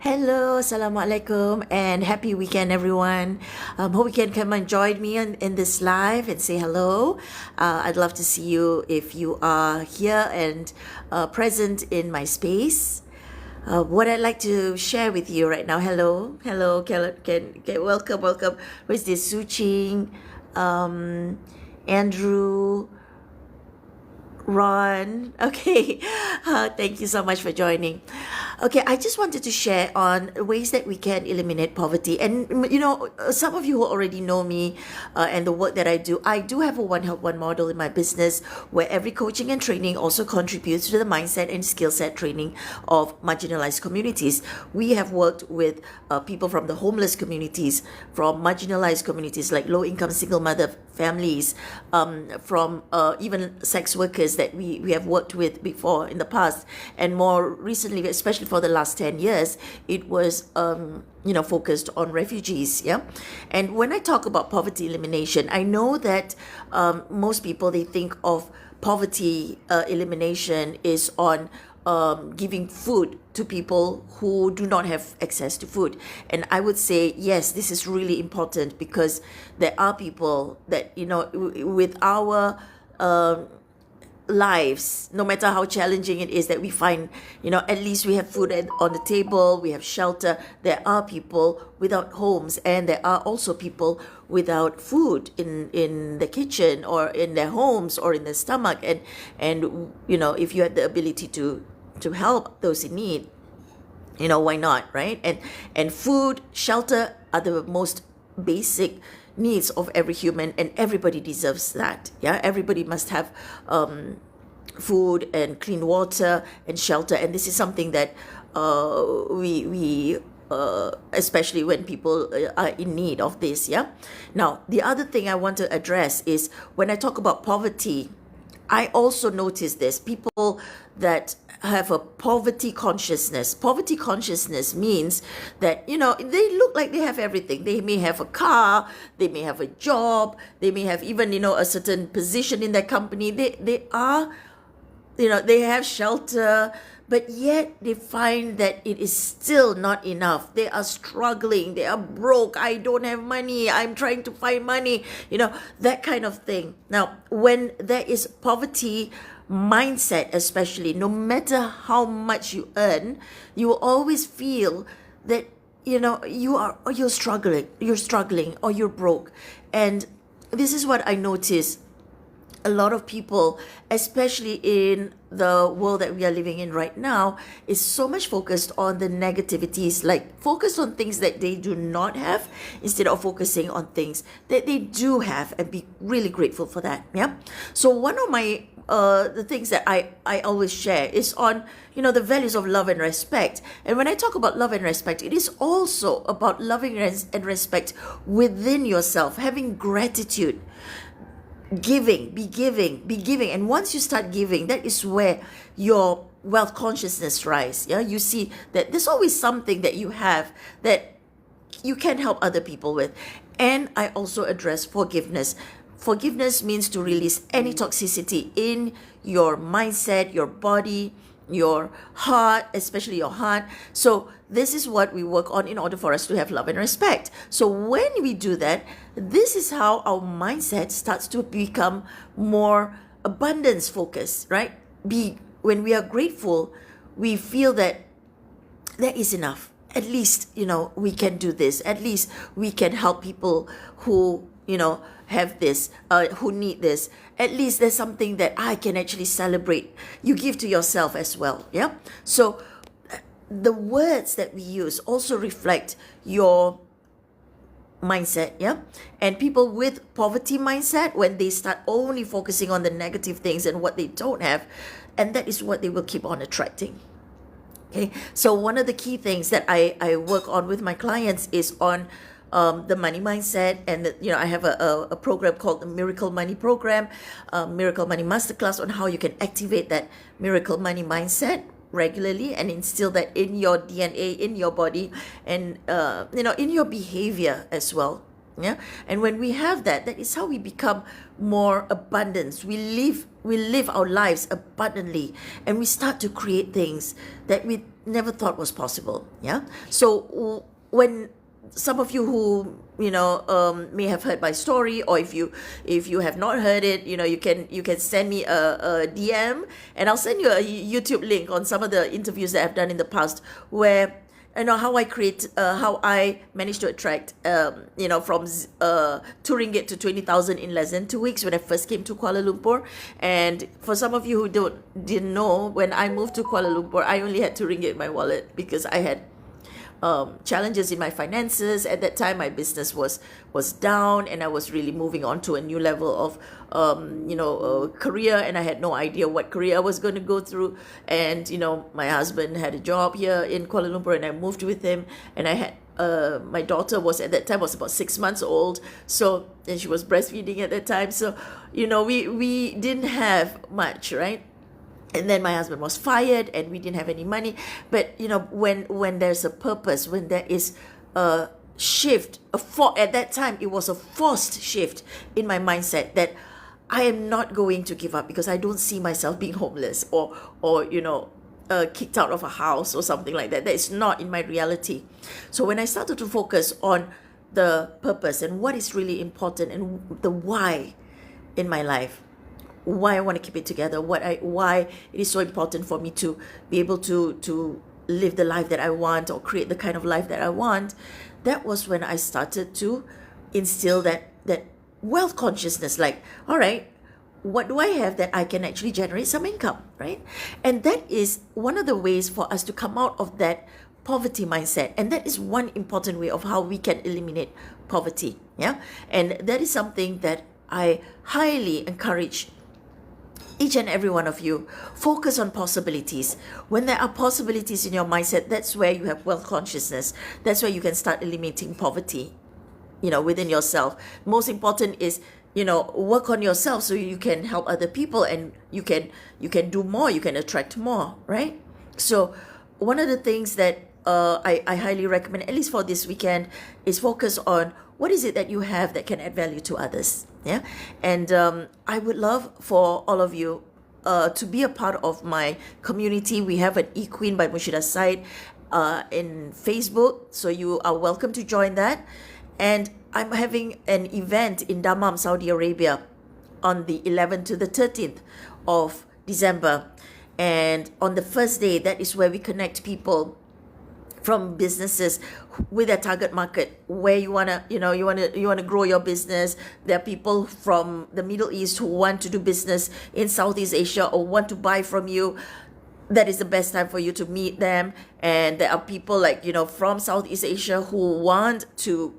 Hello, Assalamualaikum, and happy weekend, everyone. Hope you can come and join me in this live and say hello. I'd love to see you if you are here and present in my space. What I'd like to share with you right now. Hello, welcome. Where's this? Su Ching, Andrew, Ron. Okay, thank you so much for joining. Okay, I just wanted to share on ways that we can eliminate poverty. And some of you who already know me and the work that I do have a One Help One model in my business where every coaching and training also contributes to the mindset and skill set training of marginalized communities. We have worked with people from the homeless communities, from marginalized communities like low income single mother families, from even sex workers that we have worked with before in the past, and more recently, especially for the last 10 years, it was focused on refugees. Yeah. And when I talk about poverty elimination, I know that most people, they think of poverty elimination is on giving food to people who do not have access to food. And I would say, yes, this is really important because there are people that, with our lives, no matter how challenging it is, that we find, at least we have food on the table, we have shelter. There are people without homes, and there are also people without food in the kitchen or in their homes or in their stomach. And if you had the ability to help those in need, why not, right? And food, shelter are the most basic needs of every human, and everybody deserves that. Yeah, everybody must have food and clean water and shelter, and this is something that we especially when people are in need of this. Yeah. Now, the other thing I want to address is when I talk about poverty, I also notice this, people that have a poverty consciousness. Poverty consciousness means that, they look like they have everything. They may have a car, they may have a job, they may have even, a certain position in their company. They are, they have shelter, but yet they find that it is still not enough. They are struggling, they are broke. I don't have money, I'm trying to find money, that kind of thing. Now, when there is poverty mindset, especially, no matter how much you earn, you will always feel that, you're struggling or you're broke. And this is what I notice. A lot of people, especially in the world that we are living in right now, is so much focused on the negativities, like focus on things that they do not have instead of focusing on things that they do have and be really grateful for that. Yeah. So one of my the things that I always share is on, the values of love and respect. And when I talk about love and respect, it is also about loving and respect within yourself, having gratitude. Be giving. And once you start giving, that is where your wealth consciousness rise. Yeah, you see that there's always something that you have that you can help other people with. And I also address forgiveness. Forgiveness means to release any toxicity in your mindset, your body, your heart, especially your heart. So this is what we work on in order for us to have love and respect. So when we do that, this is how our mindset starts to become more abundance focused, right? When we are grateful, we feel that there is enough. At least, we can do this. At least we can help people who, have this, who need this. At least there's something that I can actually celebrate. You give to yourself as well. Yeah. So the words that we use also reflect your mindset. Yeah. And people with poverty mindset, when they start only focusing on the negative things and what they don't have, and that is what they will keep on attracting. Okay. So one of the key things that I work on with my clients is on the money mindset. And I have a program called the Miracle Money Program, Miracle Money Masterclass, on how you can activate that miracle money mindset regularly and instill that in your DNA, in your body, and in your behavior as well. Yeah, and when we have that, that is how we become more abundance. We live our lives abundantly, and we start to create things that we never thought was possible. Yeah. So when some of you who may have heard my story, or if you have not heard it, you can send me a DM, and I'll send you a YouTube link on some of the interviews that I've done in the past, where how I managed to attract from 2 ringgit to 20,000 in less than 2 weeks when I first came to Kuala Lumpur. And for some of you who didn't know, when I moved to Kuala Lumpur, I only had 2 ringgit in my wallet because I had challenges in my finances. At that time, my business was down, and I was really moving on to a new level of career, and I had no idea what career I was going to go through. And my husband had a job here in Kuala Lumpur, and I moved with him, and I had my daughter was at that time was about 6 months old, and she was breastfeeding at that time. So we didn't have much, right? And then my husband was fired, and we didn't have any money. But when there's a purpose, when there is a shift, at that time it was a forced shift in my mindset that I am not going to give up, because I don't see myself being homeless or kicked out of a house or something like that. That is not in my reality. So when I started to focus on the purpose and what is really important and the why in my life, why I want to keep it together, why it is so important for me to be able to live the life that I want, or create the kind of life that I want, that was when I started to instill that wealth consciousness. Like, all right, what do I have that I can actually generate some income, right? And that is one of the ways for us to come out of that poverty mindset. And that is one important way of how we can eliminate poverty. Yeah. And that is something that I highly encourage each and every one of you. Focus on possibilities. When there are possibilities in your mindset, that's where you have wealth consciousness. That's where you can start eliminating poverty, within yourself. Most important is, work on yourself so you can help other people, and you can do more, you can attract more, right? So one of the things that I highly recommend, at least for this weekend, is focus on what is it that you have that can add value to others. Yeah. And I would love for all of you to be a part of my community. We have an eQueen by Mushida site in Facebook, so you are welcome to join that. And I'm having an event in Dammam, Saudi Arabia on the 11th to the 13th of December. And on the first day, that is where we connect people from businesses with their target market, where you want to grow your business. There are people from the Middle East who want to do business in Southeast Asia or want to buy from you. That is the best time for you to meet them. And there are people from Southeast Asia who want to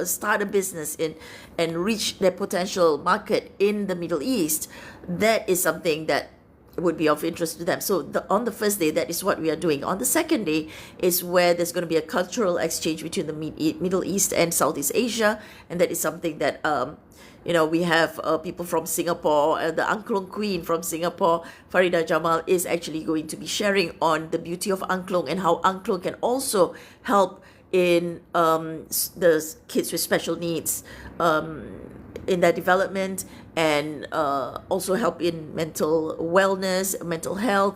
start a business and reach their potential market in the Middle East. That is something that would be of interest to them. So on the first day, that is what we are doing. On the second day is where there's going to be a cultural exchange between the Middle East and Southeast Asia, and that is something that we have people from Singapore. The Angklung Queen from Singapore, Farida Jamal, is actually going to be sharing on the beauty of Angklung and how Angklung can also help in the kids with special needs in their development, and also help in mental wellness, mental health.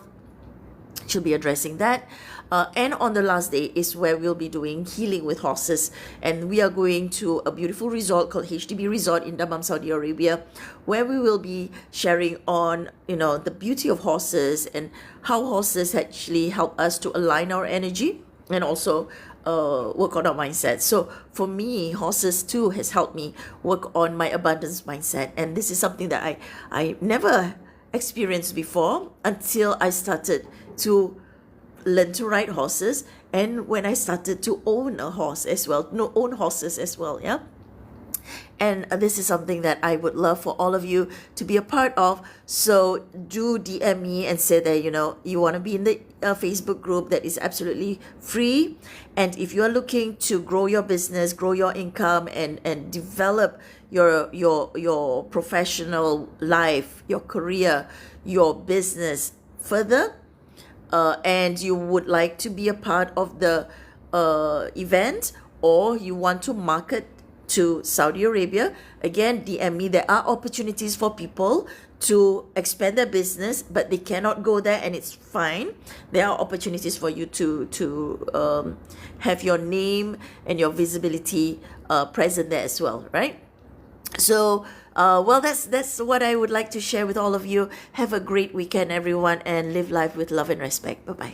She'll be addressing that. And on the last day is where we'll be doing healing with horses. And we are going to a beautiful resort called HDB Resort in Dammam, Saudi Arabia, where we will be sharing on, the beauty of horses and how horses actually help us to align our energy and also work on our mindset. So for me, horses too has helped me work on my abundance mindset. And this is something that I never experienced before until I started to learn to ride horses, and when I started to own a horse as well, own horses as well, yeah. And this is something that I would love for all of you to be a part of. So do DM me and say that you want to be in the Facebook group. That is absolutely free. And if you are looking to grow your business, grow your income, and develop your professional life, your career, your business further, and you would like to be a part of the event, or you want to market to Saudi Arabia, again, DM me. There are opportunities for people to expand their business, but they cannot go there, and it's fine. There are opportunities for you to have your name and your visibility present there as well, right? So, well, that's what I would like to share with all of you. Have a great weekend, everyone, and live life with love and respect. Bye bye.